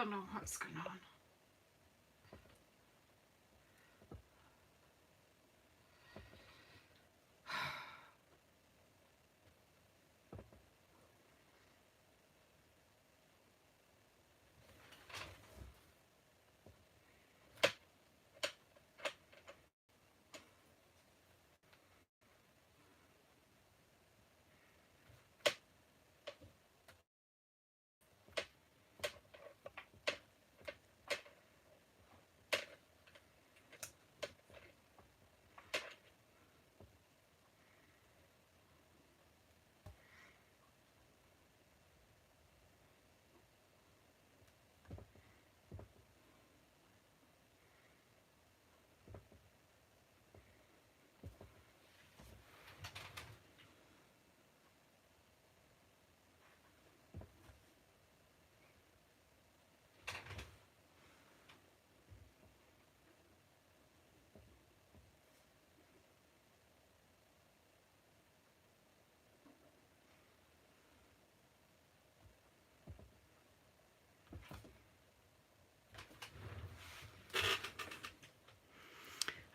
don't know what's going on.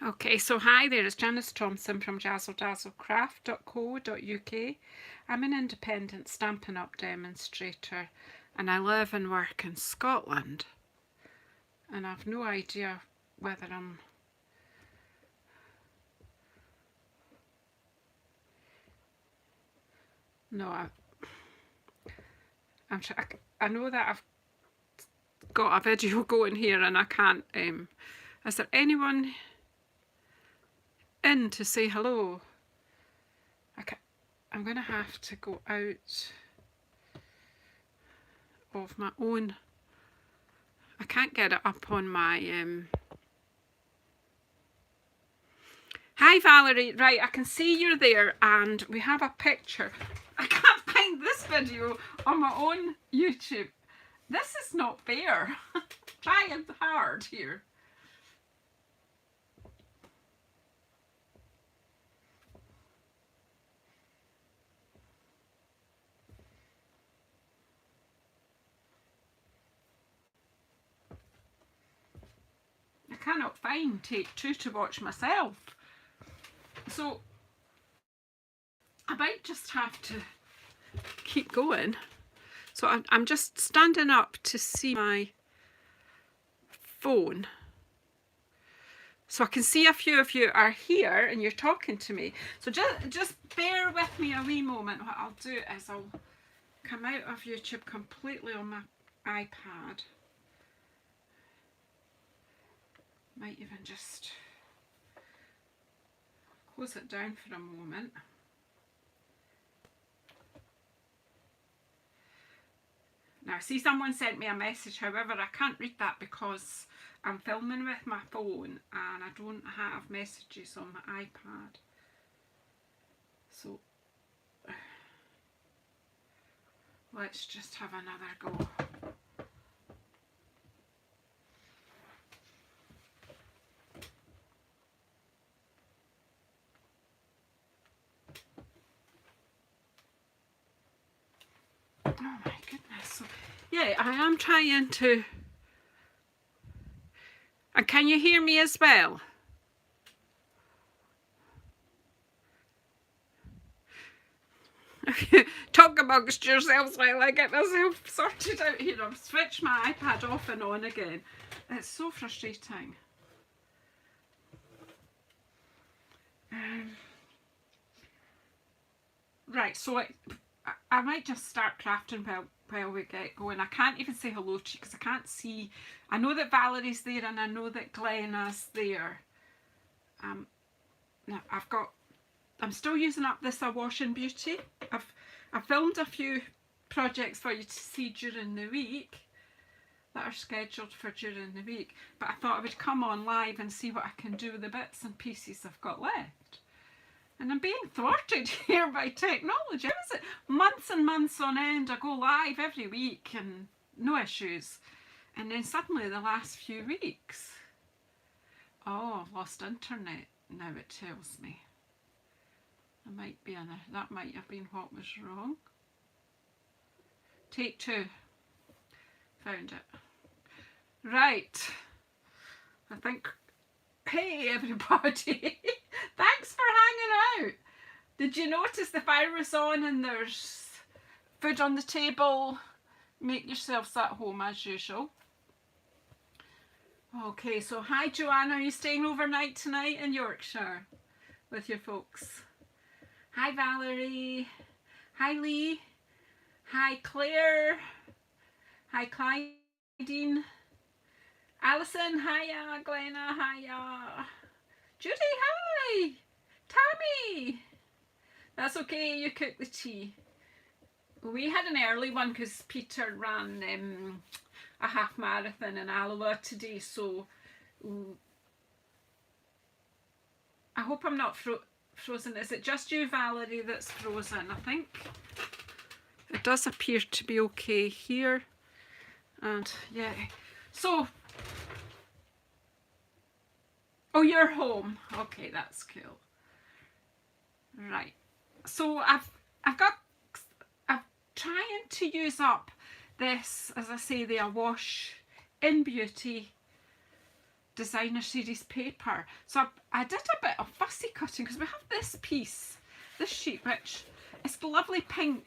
Okay, so hi there, it's Janice Thompson from JazzleDazzleCraft.co.uk. I'm an independent Stampin' Up demonstrator and I live and work in Scotland. And I've no idea whether I'm... No, I know that I've got a video going here and I can't... is there anyone in to say hello? I'm going to have to go out of my own. I can't get it up on my... Hi Valerie, right, I can see you're there and we have a picture. I can't find this video on my own YouTube. This is not fair. Trying hard here. I cannot find take 2 to watch myself. So I might just have to keep going. So I'm just standing up to see my phone. So I can see a few of you are here and you're talking to me. So just bear with me a wee moment. What I'll do is I'll come out of YouTube completely on my iPad. Might even just close it down for a moment. Now, I see someone sent me a message, however, I can't read that because I'm filming with my phone and I don't have messages on my iPad. So, let's just have another go. Oh my goodness. So, yeah, I am trying to... And can you hear me as well? Talk amongst yourselves while I get myself sorted out here. I've switched my iPad off and on again. It's so frustrating. Right, so I might just start crafting while we get going. I can't even say hello to you because I can't see. I know that Valerie's there and I know that Glenna's there. Now I'm still using up this Awash and Beauty. I've filmed a few projects for you to see during the week that are scheduled for during the week, but I thought I would come on live and see what I can do with the bits and pieces I've got left. And I'm being thwarted here by technology. How is it? Months and months on end, I go live every week and no issues. And then suddenly the last few weeks, oh, I've lost internet, now it tells me. That might have been what was wrong. Take 2. Found it. Right, I think, hey everybody, thanks for hanging out. Did you notice the fire was on and there's food on the table? Make yourselves at home as usual. Okay, so hi Joanna, are you staying overnight tonight in Yorkshire with your folks? Hi Valerie, hi Lee, hi Claire, hi Clydine, Alison, hiya, Glenna, hiya, Judy, hi, Tammy. That's okay, you cook the tea. We had an early one because Peter ran a half marathon in Alloa today, so I hope I'm not frozen. Is it just you, Valerie, that's frozen? I think it does appear to be okay here. And yeah, so, oh, you're home. Okay, that's cool. Right, so I'm trying to use up this, as I say, the Awash in Beauty designer series paper. So I did a bit of fussy cutting because we have this piece, this sheet, which is the lovely pink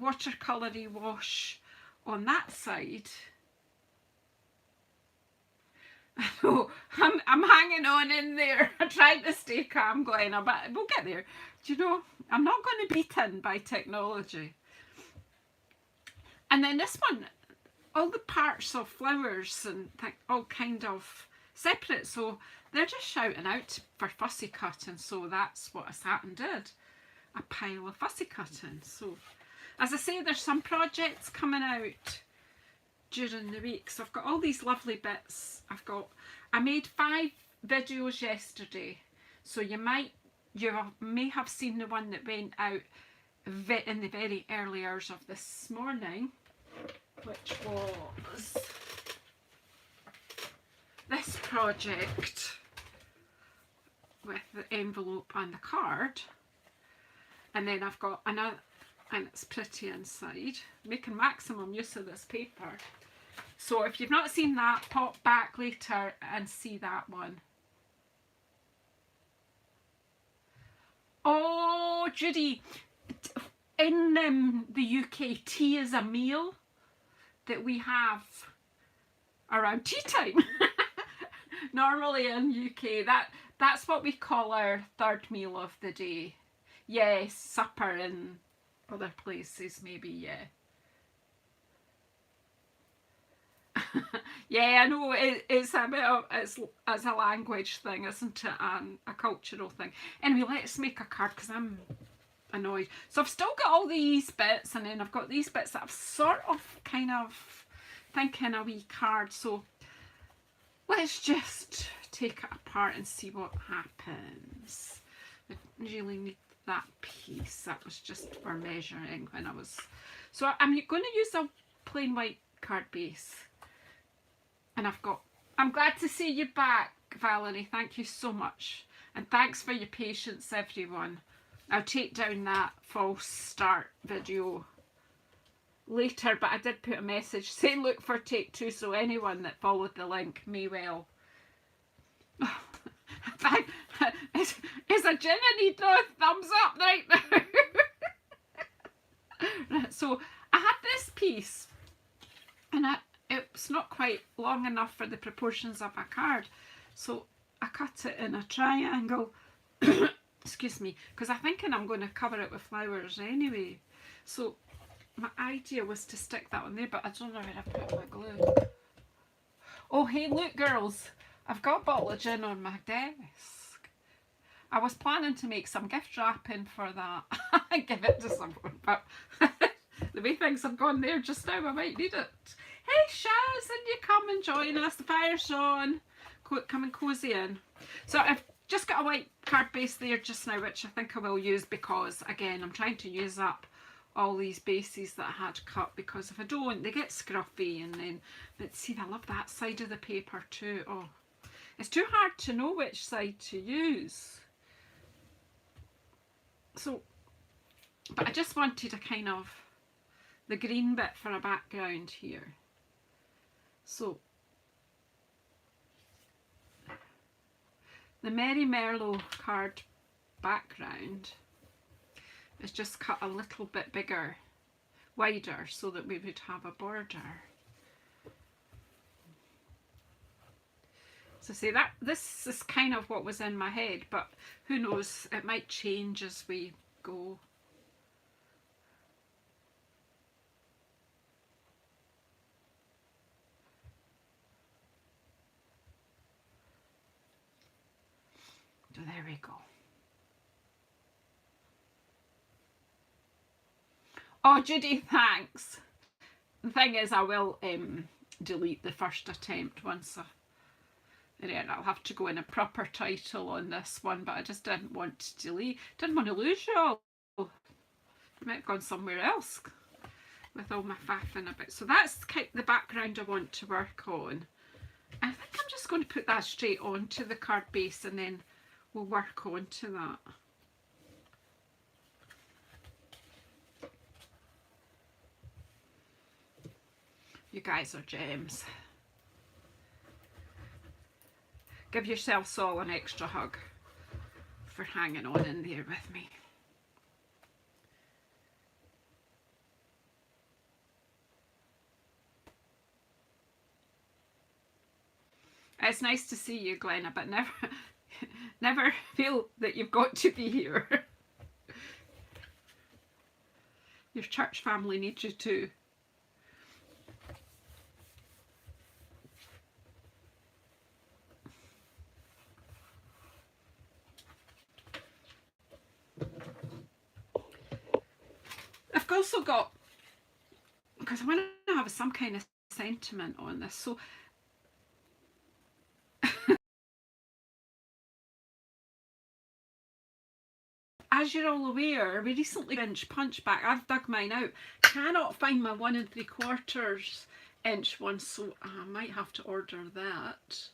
watercolory wash on that side. Oh, I'm hanging on in there. I tried to stay calm, Glenna, but we'll get there. Do you know, I'm not going to be beaten by technology. And then this one, all the parts of flowers and all kind of separate, so they're just shouting out for fussy cutting, so that's what I sat and did, a pile of fussy cutting. So as I say, there's some projects coming out during the week, so I've got all these lovely bits. I made 5 videos yesterday, so you may have seen the one that went out in the very early hours of this morning, which was this project with the envelope and the card, and then I've got another, and it's pretty inside, making maximum use of this paper. So if you've not seen that, pop back later and see that one. Oh, Judy, in the UK, tea is a meal that we have around tea time. Normally in UK, that's what we call our third meal of the day. Yes, supper in other places maybe, yeah. Yeah, I know it's a bit of, it's as a language thing, isn't it, and a cultural thing. Anyway, let's make a card because I'm annoyed. So I've still got all these bits, and then I've got these bits that I've sort of kind of thinking a wee card. So let's just take it apart and see what happens. I really need that piece. That was just for measuring when I was. So I'm going to use a plain white card base. And I'm glad to see you back, Valerie. Thank you so much. And thanks for your patience, everyone. I'll take down that false start video later, but I did put a message saying look for take 2, so anyone that followed the link may well. Is a gin I need no thumbs up right now. So I had this piece, and it's not quite long enough for the proportions of a card, so I cut it in a triangle. Excuse me, because I'm thinking I'm going to cover it with flowers anyway. So my idea was to stick that on there, but I don't know where I put my glue. Oh hey, look girls, I've got a bottle of gin on my desk. I was planning to make some gift wrapping for that. Give it to someone, but the way things have gone there just now, I might need it. Hey Shaz, and you come and join us. The fire's on. Come and cozy in. So I've just got a white card base there just now, which I think I will use because, again, I'm trying to use up all these bases that I had cut, because if I don't, they get scruffy. And then, let's see, I love that side of the paper too. Oh, it's too hard to know which side to use. So, but I just wanted a kind of the green bit for a background here. So the Merry Merlot card background is just cut a little bit bigger, wider, so that we would have a border. So see, that this is kind of what was in my head, but who knows, it might change as we go. So there we go. Oh, Judy, thanks. The thing is, I will delete the first attempt once I'll have to go in a proper title on this one, but I just didn't want to delete. Didn't want to lose you all. You might have gone somewhere else with all my faffing about. So that's the background I want to work on. I think I'm just going to put that straight onto the card base, and then we'll work onto that. You guys are gems. Give yourselves all an extra hug for hanging on in there with me. It's nice to see you, Glenna, but never feel that you've got to be here. Your church family needs you too. I've also got, because I want to have some kind of sentiment on this, so as you're all aware, we recently inch punch back. I've dug mine out. Cannot find my 1 3/4 inch one, so I might have to order that.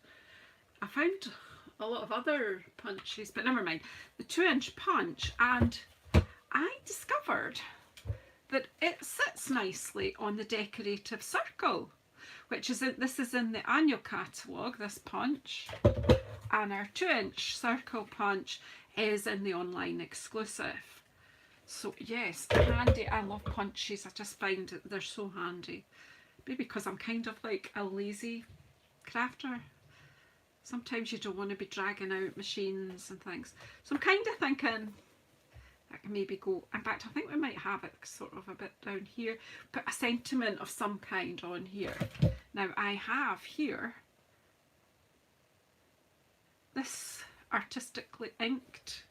I found a lot of other punches, but never mind. The 2-inch punch, and I discovered that it sits nicely on the decorative circle, which is this is in the annual catalogue, this punch, and our 2-inch circle punch is in the online exclusive. So yes, handy. I love punches. I just find that they're so handy. Maybe because I'm kind of like a lazy crafter. Sometimes you don't want to be dragging out machines and things. So I'm kind of thinking I can maybe go, in fact I think we might have it sort of a bit down here, put a sentiment of some kind on here. Now I have here this artistically inked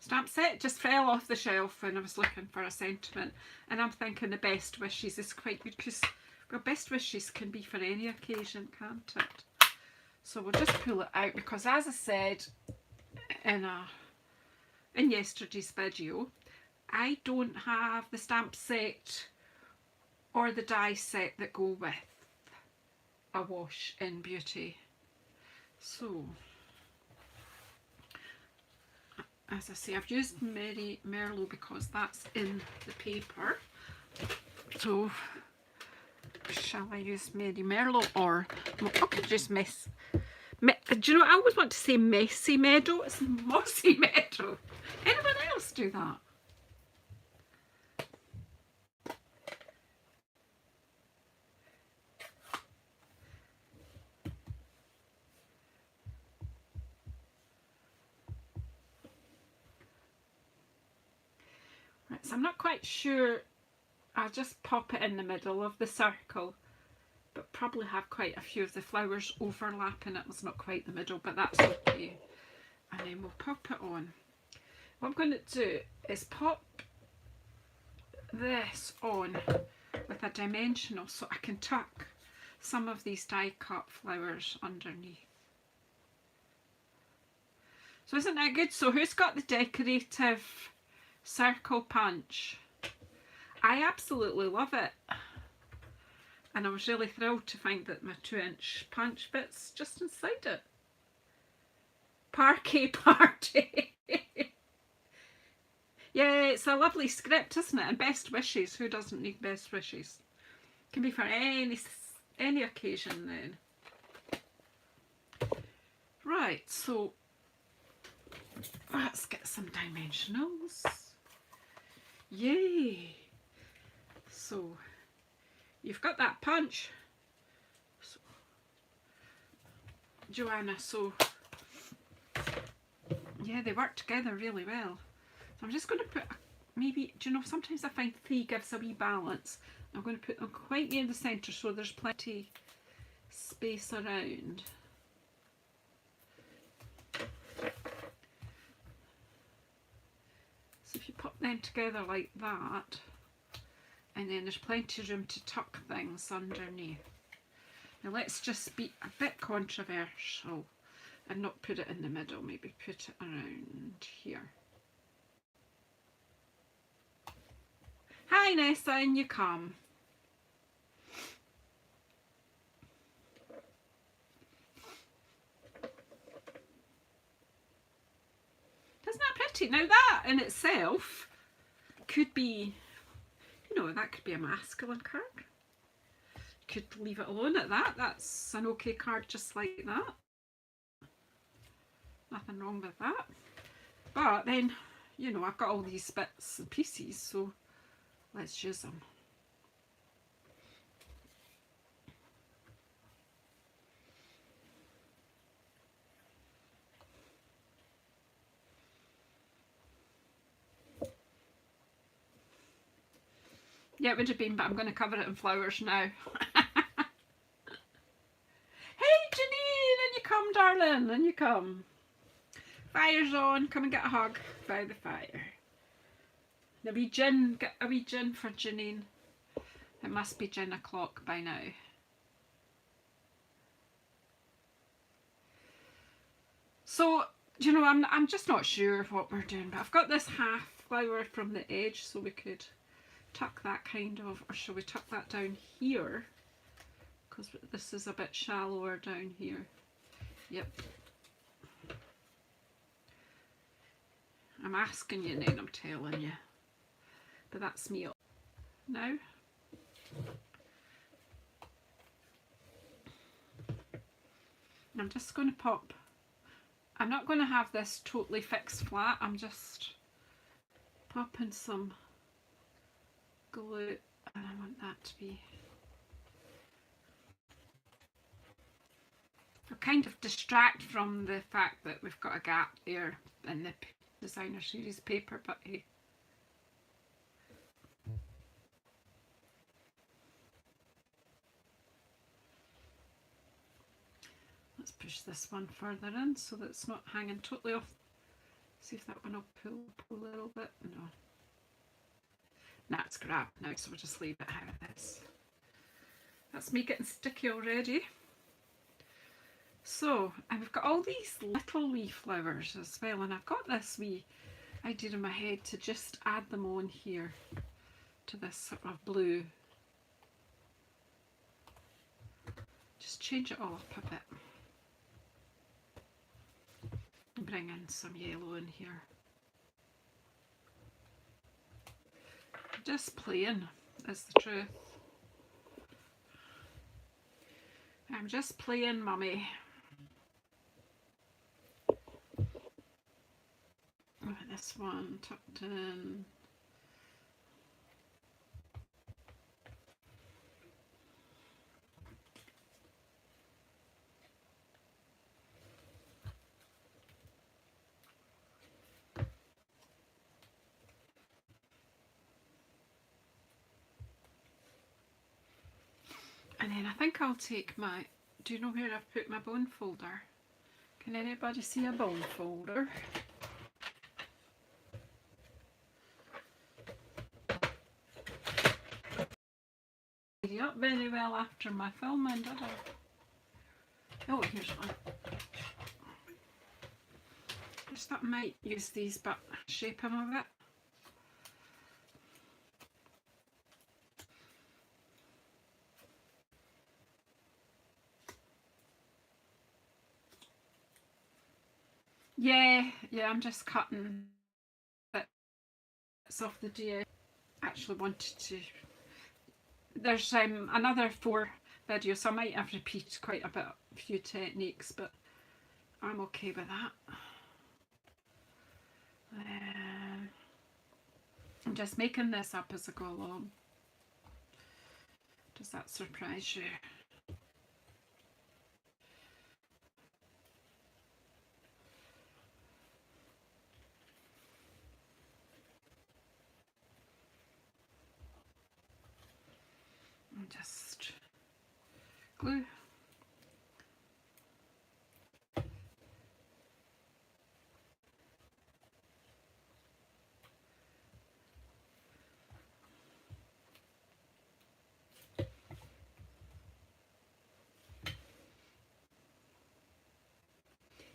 stamp set. Just fell off the shelf when I was looking for a sentiment, and I'm thinking the best wishes is quite good, because well, best wishes can be for any occasion, can't it? So we'll just pull it out, because as I said in yesterday's video, I don't have the stamp set or the die set that go with Awash in Beauty. So as I say, I've used Merry Merlot because that's in the paper. So shall I use Merry Merlot, or I could just do you know, I always want to say Messy Meadow. It's Mossy Meadow. Anyone else do that? Right, so I'm not quite sure. I'll just pop it in the middle of the circle, but probably have quite a few of the flowers overlapping. It was not quite the middle, but that's okay. And then we'll pop it on. What I'm going to do is pop this on with a dimensional so I can tuck some of these die cut flowers underneath. So isn't that good? So who's got the decorative circle punch? I absolutely love it, and I was really thrilled to find that my 2-inch punch fits just inside it. Parquet Party. Yeah, it's a lovely script, isn't it? And best wishes. Who doesn't need best wishes? Can be for any occasion then. Right, so let's get some dimensionals. Yay! So you've got that punch, so, Joanna, so yeah, they work together really well. So I'm just going to put, maybe, do you know, sometimes I find 3 gives a wee balance. I'm going to put them quite near the centre so there's plenty space around. So if you put them together like that, and then there's plenty of room to tuck things underneath. Now let's just be a bit controversial and not put it in the middle, maybe put it around here. Hi Nessa, in you come. Isn't that pretty? Now that in itself could be, you know, that could be a masculine card. Could leave it alone at that. That's an okay card just like that. Nothing wrong with that. But then, you know, I've got all these bits and pieces, so let's use them. Yeah, it would have been, but I'm going to cover it in flowers now. Hey Janine, in you come, darling, in you come. Fire's on, come and get a hug by the fire. A wee gin, get a wee gin for Janine. It must be gin o'clock by now. So, you know, I'm just not sure what we're doing, but I've got this half flower from the edge, so we could tuck that kind of, or shall we tuck that down here? Because this is a bit shallower down here. Yep. I'm asking you and then I'm telling you. But that's me now. I'm just going to pop, I'm not going to have this totally fixed flat, I'm just popping some glue, and I want that to be, I'll kind of distract from the fact that we've got a gap there in the designer series paper, but hey. Let's push this one further in so that it's not hanging totally off. See if that one will pull a little bit. No. Nah, it's crap now, so we'll just leave it how it is. That's me getting sticky already. So, and we've got all these little wee flowers as well, and I've got this wee idea in my head to just add them on here to this sort of blue. Just change it all up a bit. Bring in some yellow in here. Just playing is the truth. I'm just playing, mummy. Look at this one tucked in. And then I think I'll take my, do you know where I've put my bone folder? Can anybody see a bone folder? Up very well after my filming, did I? Oh, here's one. Just thought I might use these, but shape them a bit. Yeah, I'm just cutting bits off the DA. Actually wanted to, there's another 4 videos, so I might have repeated quite a few techniques, but I'm okay with that. I'm just making this up as I go along. Does that surprise you? And just glue.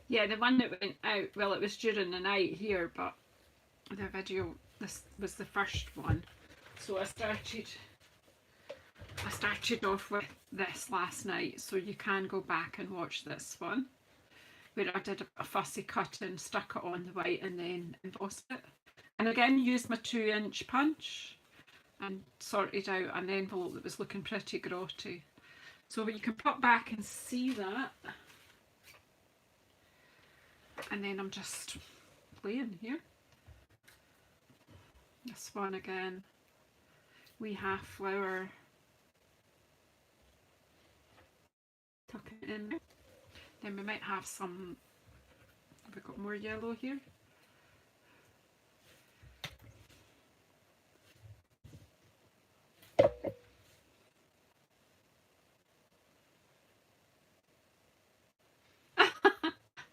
Yeah, the one that went out, well, it was during the night here, but the video, this was the first one. So I started off with this last night, so you can go back and watch this one, where I did a fussy cut and stuck it on the white and then embossed it. And again, used my 2-inch punch and sorted out an envelope that was looking pretty grotty. So you can pop back and see that. And then I'm just playing here. This one again, wee half flower, tuck it in. Then we might have some, have we got more yellow here?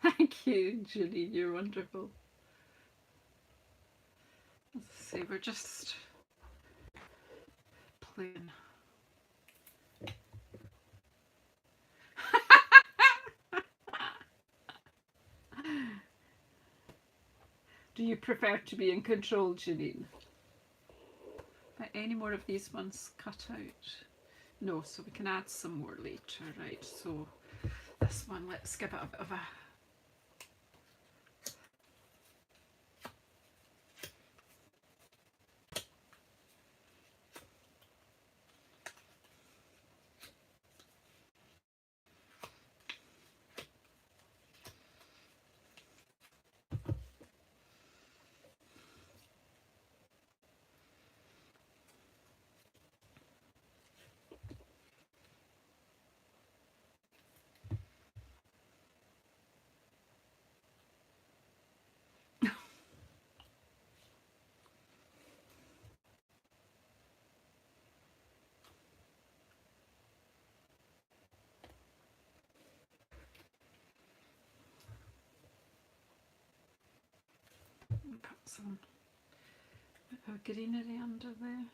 Thank you, Julie, you're wonderful. Let's see, we're just playing. Do you prefer to be in control, Janine? But any more of these ones cut out? No, so we can add some more later, right? So this one, let's give it a bit of a put some greenery under there.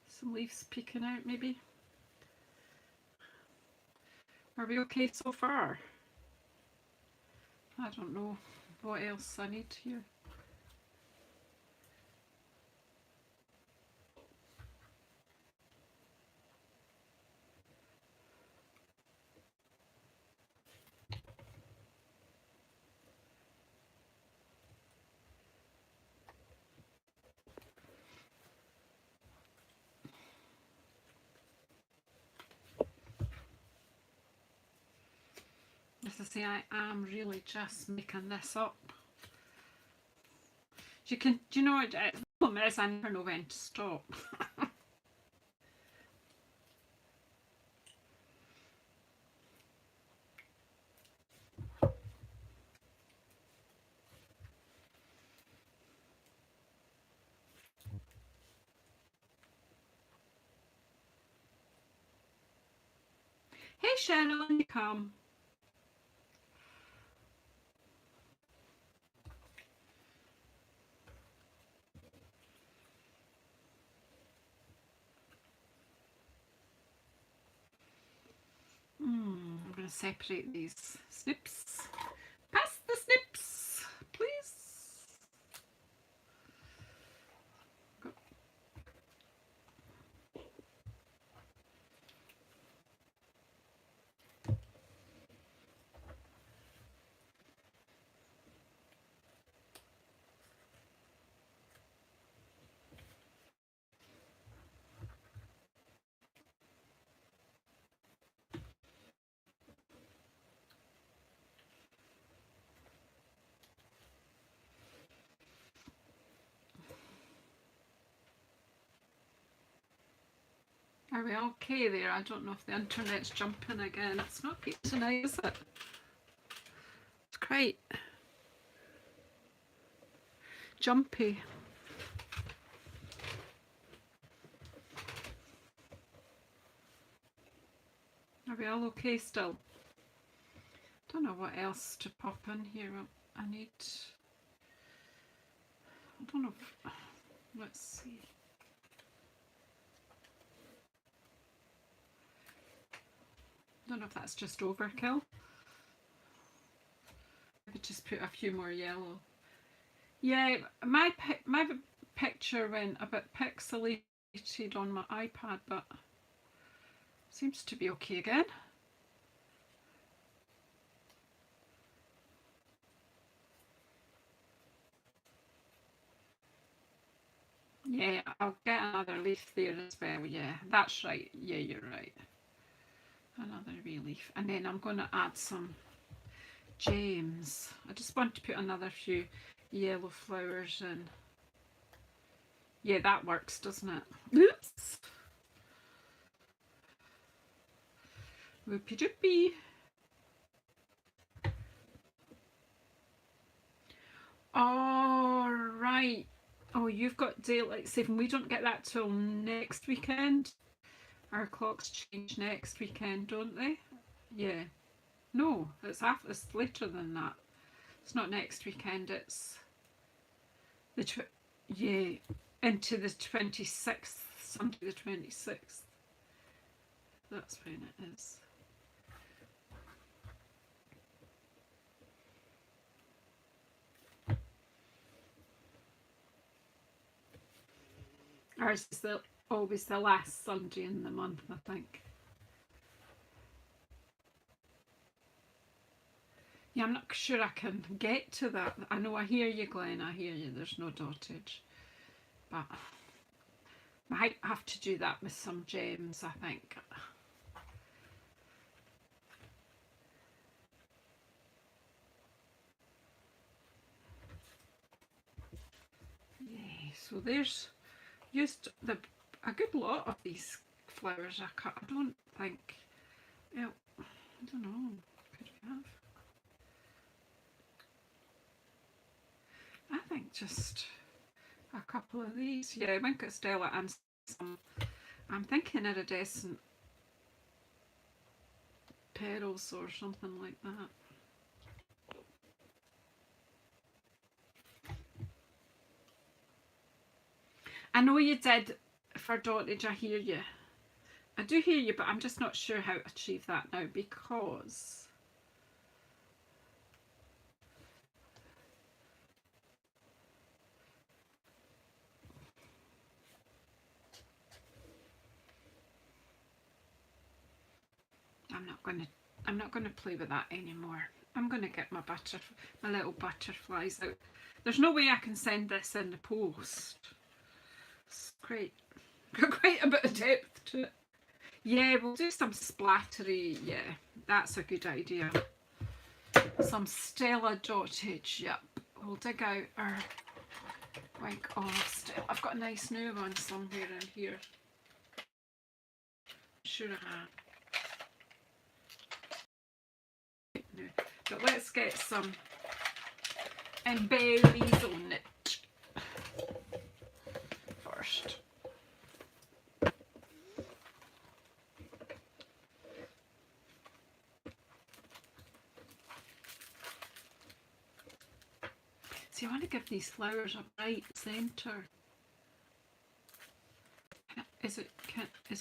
Some leaves peeking out maybe. Are we okay so far? I don't know what else I need here. As I say, I am really just making this up. You can, do you know what, the problem is I never know when to stop. Hey Shannon, you come. I'm going to separate these snips. Pass the snips, please. Go. Are we okay there? I don't know if the internet's jumping again. It's not good tonight, is it? It's quite jumpy. Are we all okay still? Don't know what else to pop in here. I need... I don't know. Let's see. I don't know if that's just overkill. Maybe just put a few more yellow. Yeah, my picture went a bit pixelated on my iPad, but seems to be okay again. Yeah, I'll get another leaf there as well. Yeah, that's right. Yeah, you're right. Another wee leaf. And then I'm going to add some gems. I just want to put another few yellow flowers in. Yeah, that works, doesn't it? Oops. Whoopie doopie. All right. Oh, you've got daylight saving. We don't get that till next weekend. Our clocks change next weekend, don't they? Yeah. No, it's later than that. It's not next weekend. It's the yeah, into the 26th, Sunday the 26th. That's when it is. Ours is always the last Sunday in the month, I think. Yeah, I'm not sure I can get to that. I know I hear you, Glenn. I hear you. There's no dottage. But I might have to do that with some gems, I think. Yeah, so there's used a good lot of these flowers I cut. I don't think, well, I don't know, could we have? I think just a couple of these. Yeah, Winkle Stella and some, I'm thinking iridescent petals or something like that. I know you did for dottage, I hear you. I do hear you, but I'm just not sure how to achieve that now because I'm not gonna play with that anymore. I'm gonna get my little butterflies out. There's no way I can send this in the post. It's got quite a bit of depth to it. Yeah, we'll do some splattery. Yeah, that's a good idea. Some Stella dottage. Yep, we'll dig out our wink. Oh, Stella. I've got a nice new one somewhere in here. Sure I have. But let's get some berries on it first. See, I want to give these flowers a bright centre. Is it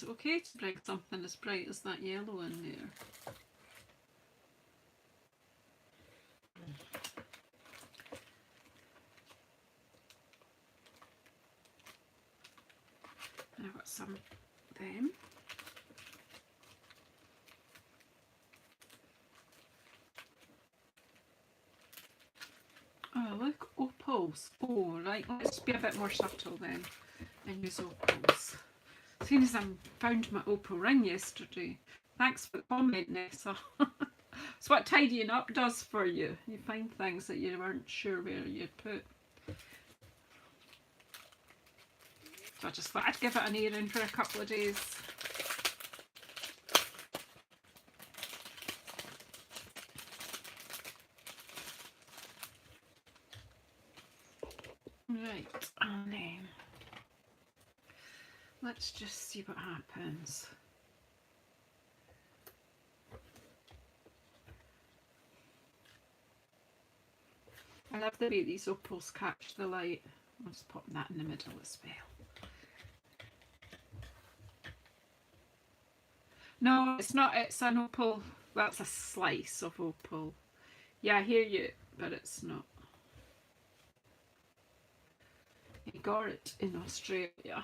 okay to bring something as bright as that yellow in there? I've got some of them. Oh, look, opals. Oh, right, let's be a bit more subtle then and use opals. Seeing as I found my opal ring yesterday. Thanks for the comment, Nessa. It's what tidying up does for you. You find things that you weren't sure where you'd put. So I just thought I'd give it an airing for a couple of days. Right, and then let's just see what happens. I love the way these opals catch the light. I'll just pop that in the middle as well. No, it's not, it's an opal, that's a slice of opal. Yeah, I hear you, but it's not. I got it in Australia.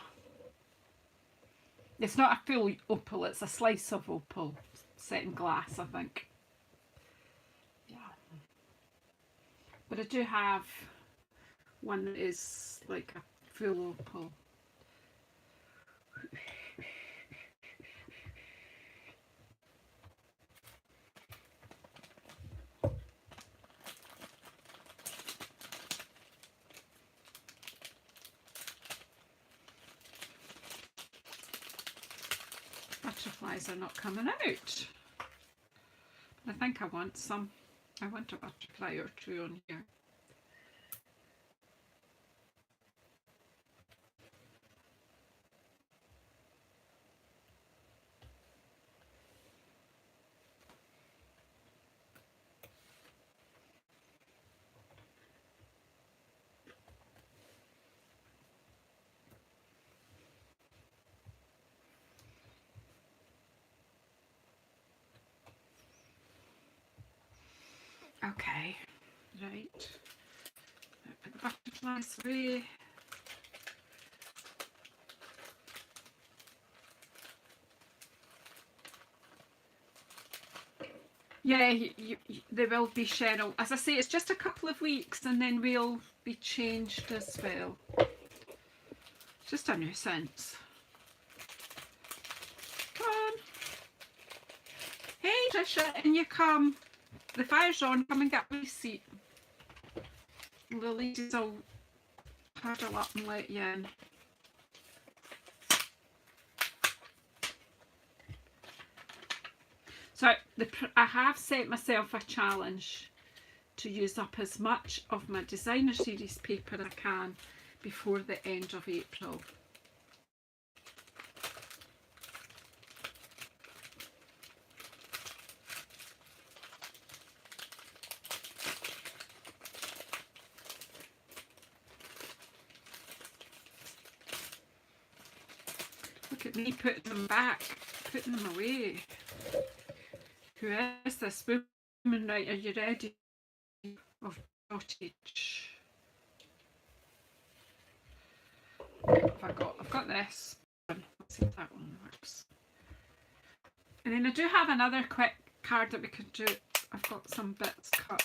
It's not a full opal, it's a slice of opal set in glass, I think. Yeah. But I do have one that is like a full opal. Butterflies are not coming out. But I think I want some. I want a butterfly or two on here. Okay, right. Put the butterflies away. Yeah, they will be, Cheryl. As I say, it's just a couple of weeks and then we'll be changed as well. Just a nuisance. Come on. Hey, Trisha, in you come. The fire's on. Come and get my seat. The ladies will huddle up and let you in. So I have set myself a challenge to use up as much of my designer series paper I can before the end of April. Look at me putting them back, putting them away. Who is this woman? Right, are you ready? Of cottage. I've got this. Let's see if that one works. And then I do have another quick card that we could do. I've got some bits cut.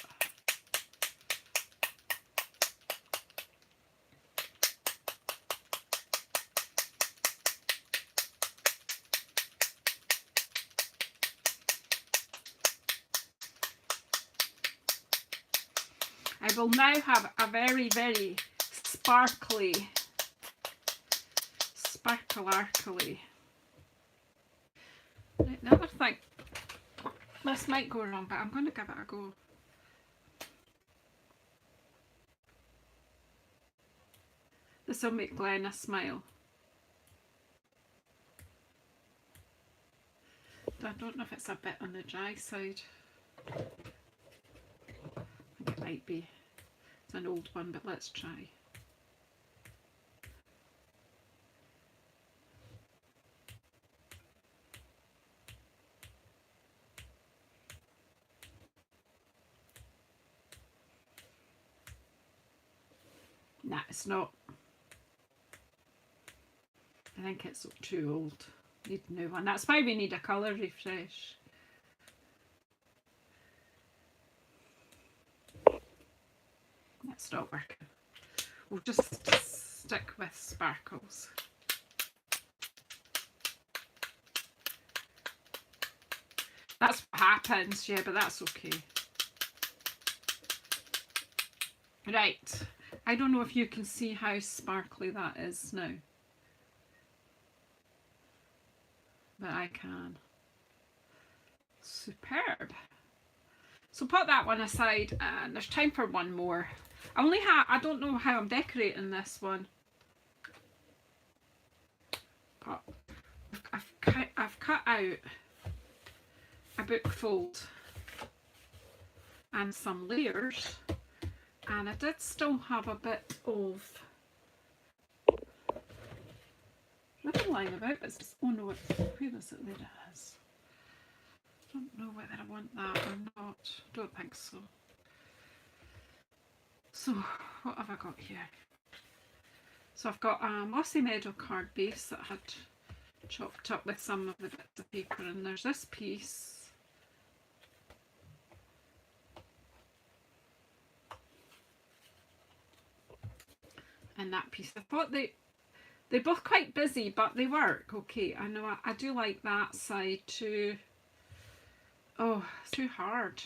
I will now have a very, very sparkly, sparkle-arkly. Right, the other thing, this might go wrong, but I'm going to give it a go. This will make Glenna smile. I don't know if it's a bit on the dry side. I think it might be. It's an old one, but let's try. Nah, it's not. I think it's too old. Need a new one. That's why we need a colour refresh. That's not working. We'll just stick with sparkles. That's what happens, yeah, but that's okay. Right. I don't know if you can see how sparkly that is now. But I can. Superb. So put that one aside, and there's time for one more. I don't know how I'm decorating this one, but I've cut out a book fold and some layers, and I did still have a bit of ribbon lying about. It's, oh no, where is it? There it is. I don't know whether I want that or not. Don't think so. So what have I got here? So I've got a mossy meadow card base that I had chopped up with some of the bits of paper, and there's this piece. And that piece. I thought they're both quite busy, but they work okay. I know I do like that side too. Oh, it's too hard.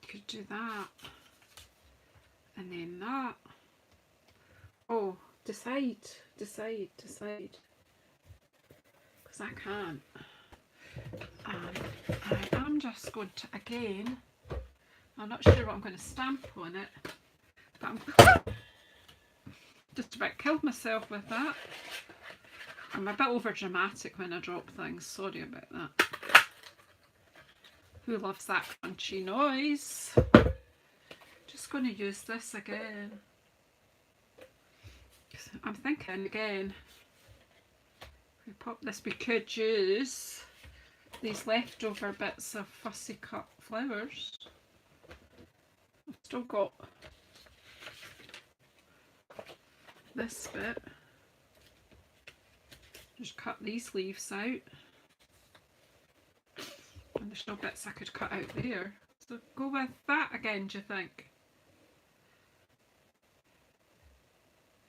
Could do that. And then that. Oh, decide. Because I can't. I am just going to, again, I'm not sure what I'm going to stamp on it, but I'm just about killed myself with that. I'm a bit over dramatic when I drop things, sorry about that. Who loves that crunchy noise? Just going to use this again. I'm thinking again, if we pop this, we could use these leftover bits of fussy cut flowers. I've still got this bit. Just cut these leaves out. And there's no bits I could cut out there. So go with that again, do you think?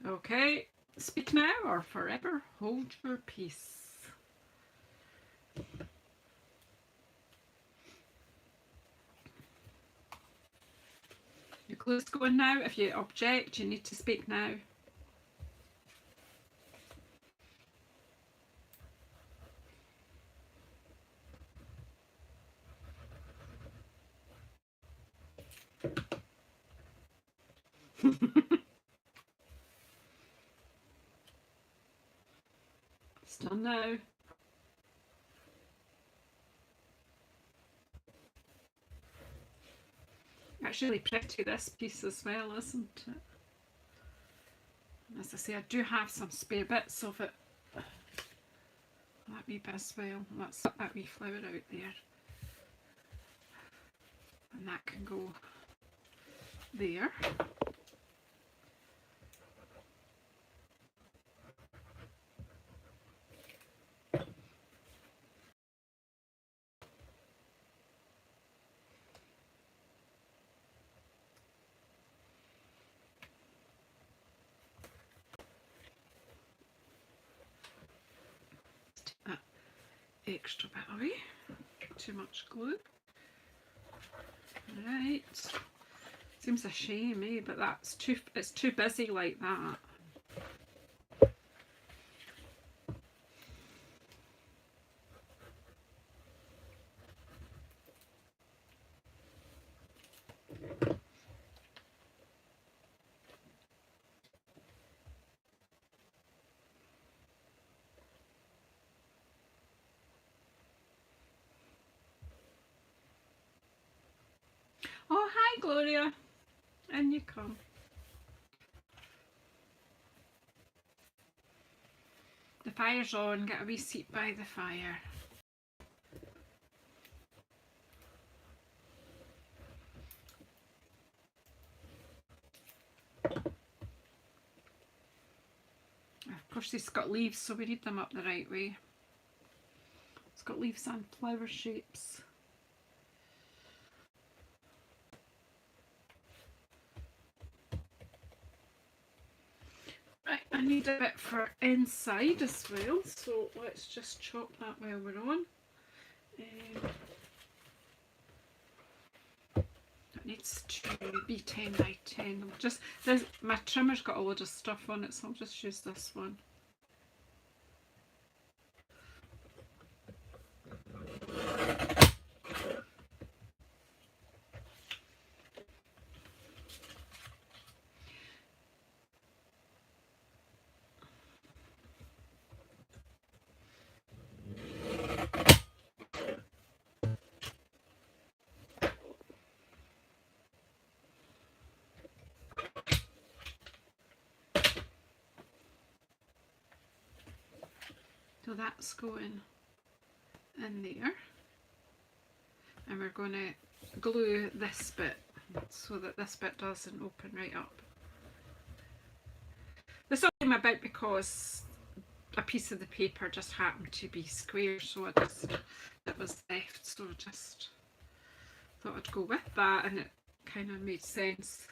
Okay, speak now or forever hold your peace. Your clue's going now. If you object, you need to speak now. It's done now. It's really pretty, this piece as well, isn't it? And as I say, I do have some spare bits of it. That wee bit as well. Let's put that wee flower out there. And that can go there. Extra bit away, too much glue. Right, seems a shame, eh? But it's too busy like that. Oh, hi Gloria, in you come. The fire's on, get a wee seat by the fire. Of course it's got leaves, so we need them up the right way. It's got leaves and flower shapes. Right, I need a bit for inside as well, so let's just chop that while we're on. It needs to be 10 by 10. My trimmer's got a load of stuff on it, so I'll just use this one. So that's going in there, and we're going to glue this bit so that this bit doesn't open right up. This all came about because a piece of the paper just happened to be square, so it was left, so I just thought I'd go with that, and it kind of made sense.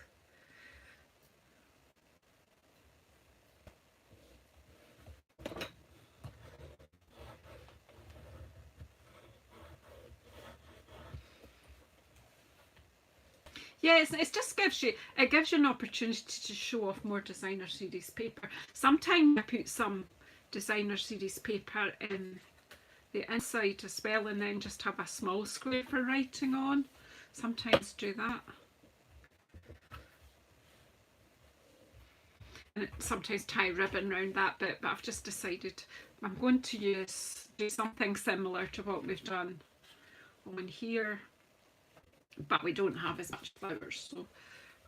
Yeah, it just gives you an opportunity to show off more designer series paper. Sometimes I put some designer series paper in the inside as well, and then just have a small square for writing on. Sometimes do that. And sometimes tie ribbon around that bit, but I've just decided I'm going to do something similar to what we've done on here, but we don't have as much flowers, so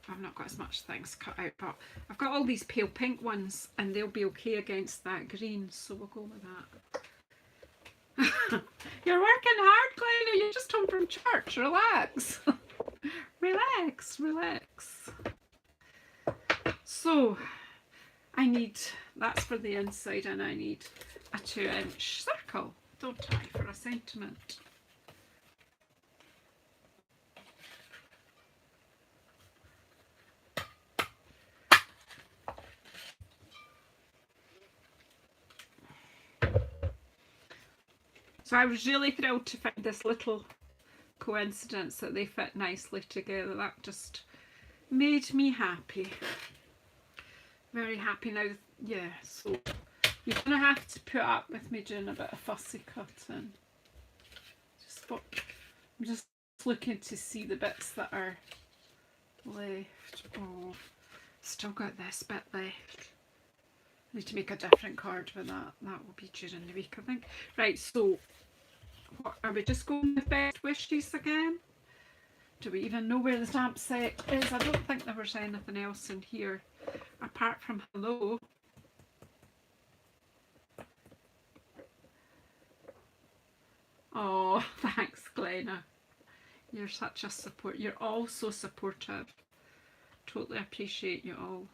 I've not got as much things cut out, but I've got all these pale pink ones and they'll be okay against that green, so we'll go with that. You're working hard, Glenna, you just home from church, relax. Relax, relax. So I need, that's for the inside, and I need a 2-inch circle, don't I, for a sentiment. So I was really thrilled to find this little coincidence that they fit nicely together. That just made me happy. Very happy now. Yeah, so you're going to have to put up with me doing a bit of fussy cutting. I'm just looking to see the bits that are left. Oh, still got this bit left. I need to make a different card with that. That will be during the week, I think. Right, so what, are we just going with best wishes again? Do we even know where the stamp set is? I don't think there was anything else in here apart from hello. Oh, thanks, Glenna. You're such a support. You're all so supportive. Totally appreciate you all.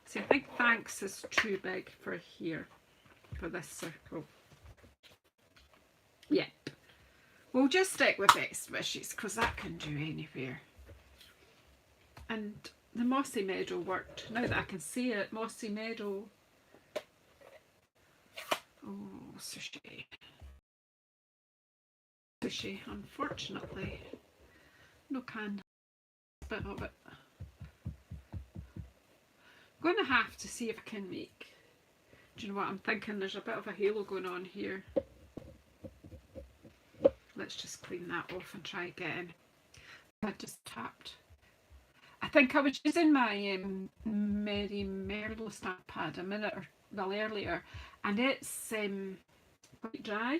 See, I think thanks is too big for here, for this circle. Yep. We'll just stick with best wishes because that can do anywhere. And the Mossy Meadow worked. Now that I can see it, Mossy Meadow. Oh, sushi. Sushi, unfortunately. No can. Bit of it. I'm going to have to see if I can make. Do you know what I'm thinking? There's a bit of a halo going on here. Let's just clean that off and try again. I just tapped. I think I was using my Mary Merlo stamp pad a minute or well earlier, and it's quite dry.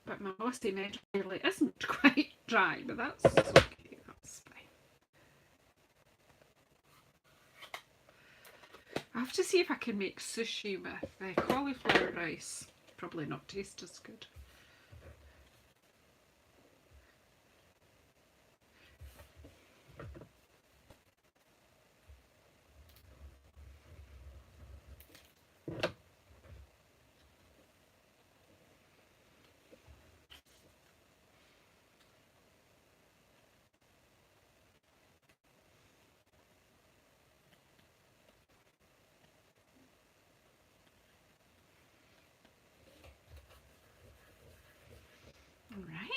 But my Mossy Meadow really isn't quite dry, but that's okay, that's fine. I have to see if I can make sushi with cauliflower rice. Probably not taste as good.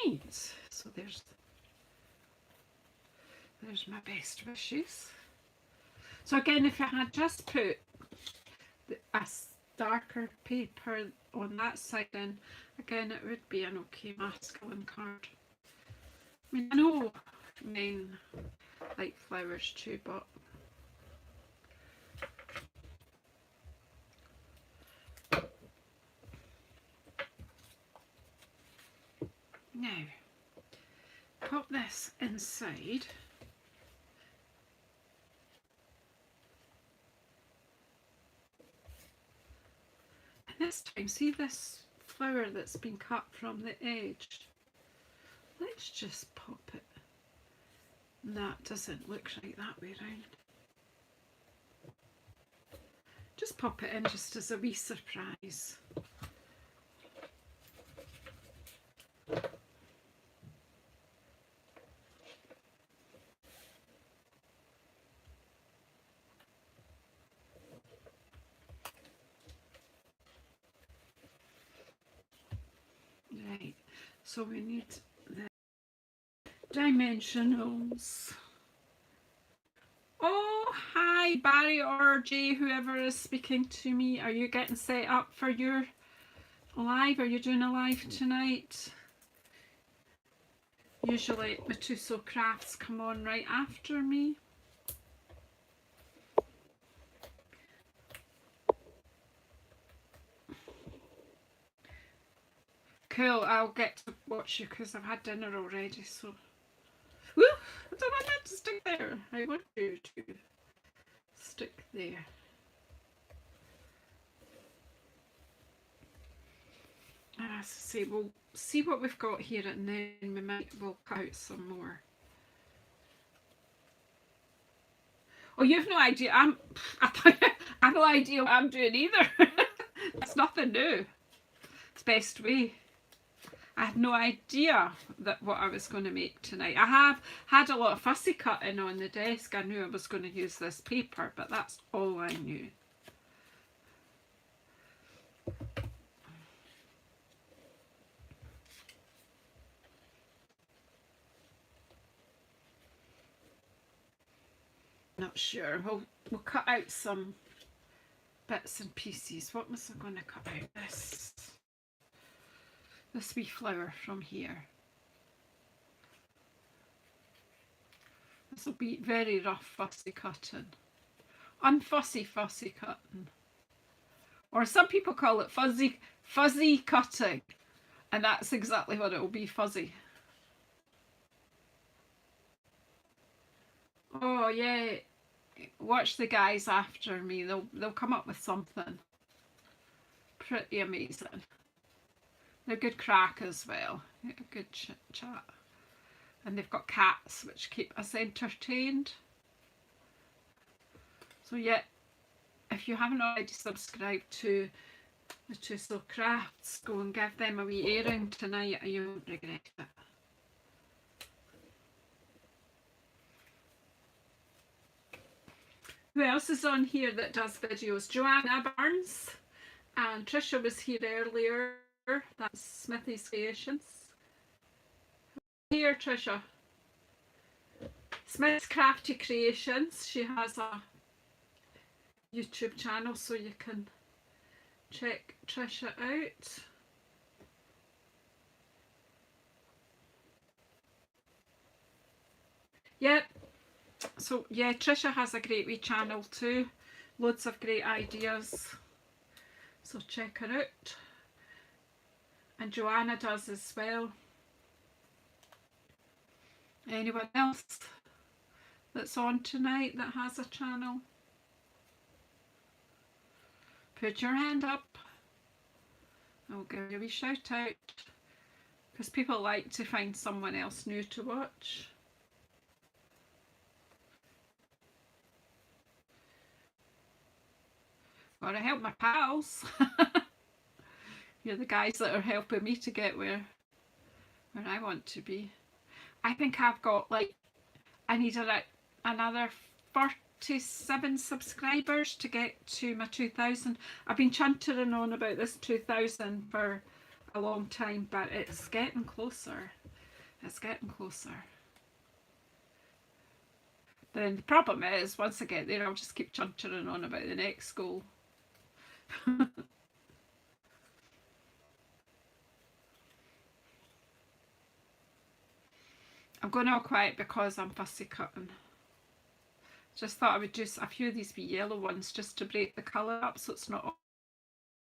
Right, so there's my best wishes. So again, if I had just put a darker paper on that side, then again it would be an okay masculine card. I mean, I know men like flowers too, but now pop this inside. This time, see this flower that's been cut from the edge? Let's just pop it. That doesn't look right that way round. Just pop it in just as a wee surprise. Right, so we need the dimensionals. Oh, hi Barry or Jay, whoever is speaking to me. Are you getting set up for your live? Are you doing a live tonight? Usually my JazzleDazzleCrafts come on right after me. Cool, I'll get to watch you because I've had dinner already, so. Woo! I don't want that to stick there. I want you to stick there. As I say, we'll see what we've got here and then we'll cut out some more. Oh, you've no idea. I have no idea what I'm doing either. That's nothing new. It's best way. I had no idea that what I was going to make tonight. I have had a lot of fussy cutting on the desk. I knew I was going to use this paper, but that's all I knew. Not sure. We'll cut out some bits and pieces. What was I going to cut out? This wee flower from here. This will be very rough fussy cutting. Unfussy fussy cutting. Or some people call it fuzzy cutting. And that's exactly what it will be, fuzzy. Oh yeah. Watch the guys after me. They'll come up with something pretty amazing. They're good crack as well. A good chat. And they've got cats which keep us entertained. So yeah, if you haven't already subscribed to the JazzleCrafts, go and give them a wee airing tonight and you won't regret it. Who else is on here that does videos? Joanna Barnes and Trisha was here earlier. That's Smithy's Creations. Here, Trisha. Smith's Crafty Creations. She has a YouTube channel, so you can check Trisha out. Yep. So yeah, Trisha has a great wee channel too. Loads of great ideas. So check her out. And Joanna does as well. Anyone else that's on tonight that has a channel? Put your hand up. I'll give you a wee shout out. Because people like to find someone else new to watch. Gotta help my pals. You're the guys that are helping me to get where I want to be. I think I've got like, I need another 47 subscribers to get to my 2,000. I've been chuntering on about this 2,000 for a long time, but it's getting closer. It's getting closer. Then the problem is, once I get there, I'll just keep chuntering on about the next goal. I'm going all quiet because I'm fussy cutting. Just thought I would do a few of these wee yellow ones just to break the colour up so it's not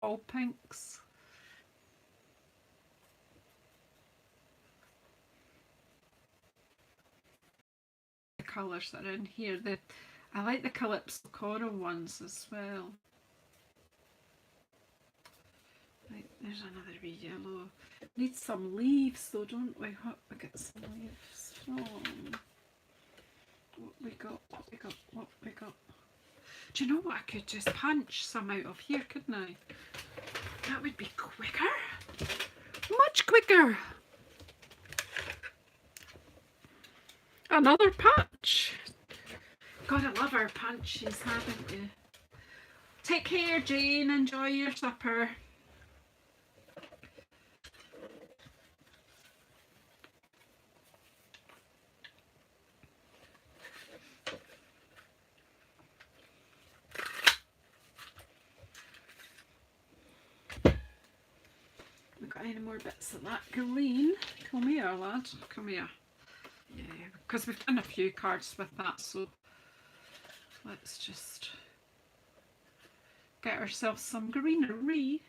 all pinks. The colours that are in here. I like the Calypso Coral ones as well. There's another wee yellow. Need some leaves though, don't we? What we get some leaves from? What we got? What we got? What we got? Do you know what? I could just punch some out of here, couldn't I? That would be quicker. Much quicker. Another punch. Gotta love our punches, haven't you? Take care, Jane. Enjoy your supper. Got any more bits of that green? Come here, lad. Come here. Yeah, because we've done a few cards with that, so let's just get ourselves some greenery.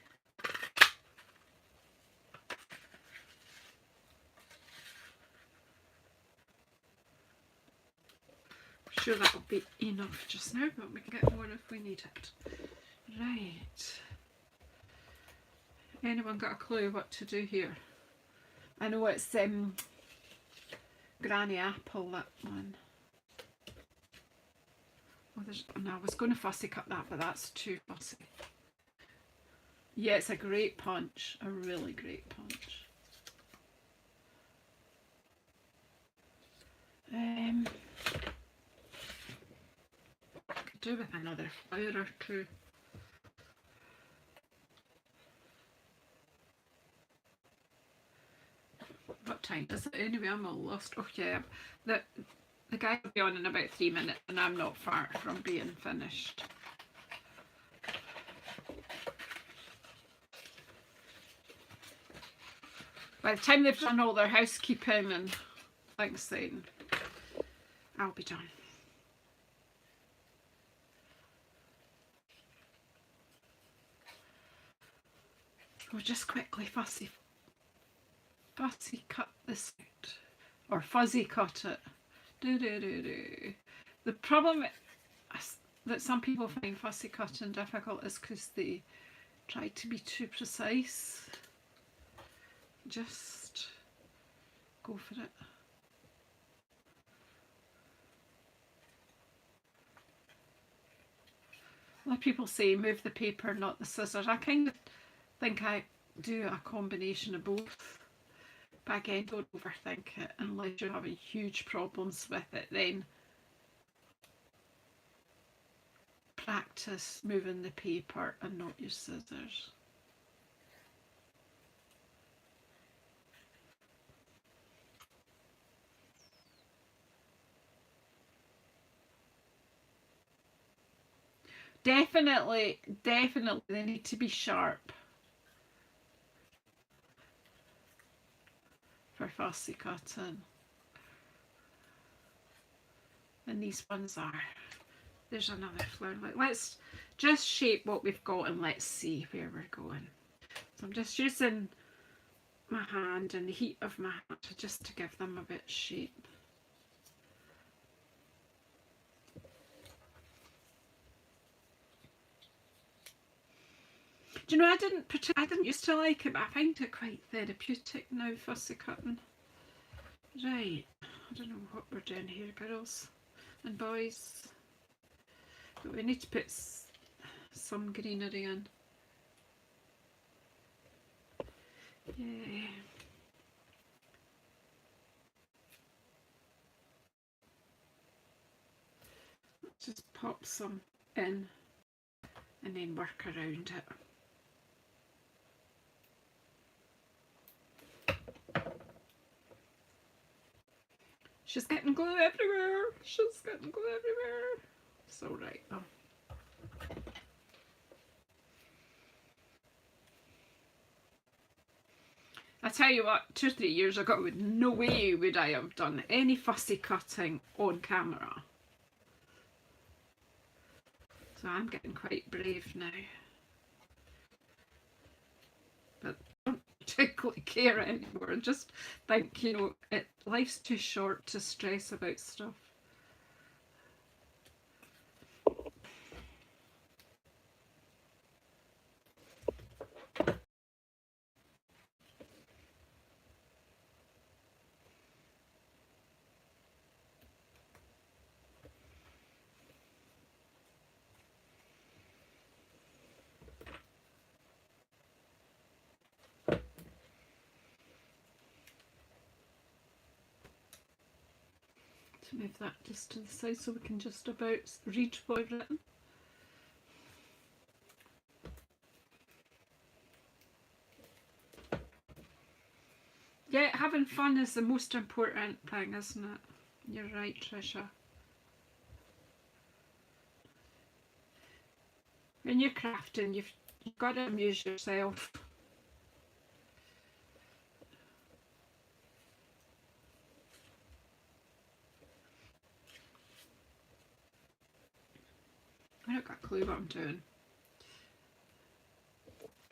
I'm sure that'll be enough just now, but we can get more if we need it. Right. Anyone got a clue what to do here? I know it's Granny Apple, that one. Oh, no, I was going to fussy cut that, but that's too fussy. Yeah, it's a great punch, a really great punch. Could do with another flower or two. What time is it anyway? I'm all lost. Oh yeah, the guy will be on in about 3 minutes and I'm not far from being finished. By the time they've done all their housekeeping and things, then I'll be done. We'll just quickly fussy cut this out, or fuzzy cut it. The problem that some people find fussy cutting difficult is because they try to be too precise. Just go for it. A lot of people say move the paper, not the scissors. I kind of think I do a combination of both. But again, don't overthink it unless you're having huge problems with it. Then practice moving the paper and not your scissors. Definitely they need to be sharp for fussy cutting. And these ones are. There's another flower. Let's just shape what we've got and let's see where we're going. So I'm just using my hand and the heat of my hand just to give them a bit of shape. Do you know, I didn't used to like it, but I find it quite therapeutic now, fussy cutting. Right, I don't know what we're doing here, girls and boys, but we need to put some greenery in. Yeah. Let's just pop some in and then work around it. She's getting glue everywhere. She's getting glue everywhere. It's all right though. I tell you what, 2 or 3 years ago, no way would I have done any fussy cutting on camera. So I'm getting quite brave now. But I don't particularly care anymore. I just think, you know, life's too short to stress about stuff. To move that just to the side so we can just about read what I've written. Yeah, having fun is the most important thing, isn't it? You're right, Tricia. When you're crafting, you've got to amuse yourself. I don't got a clue what I'm doing.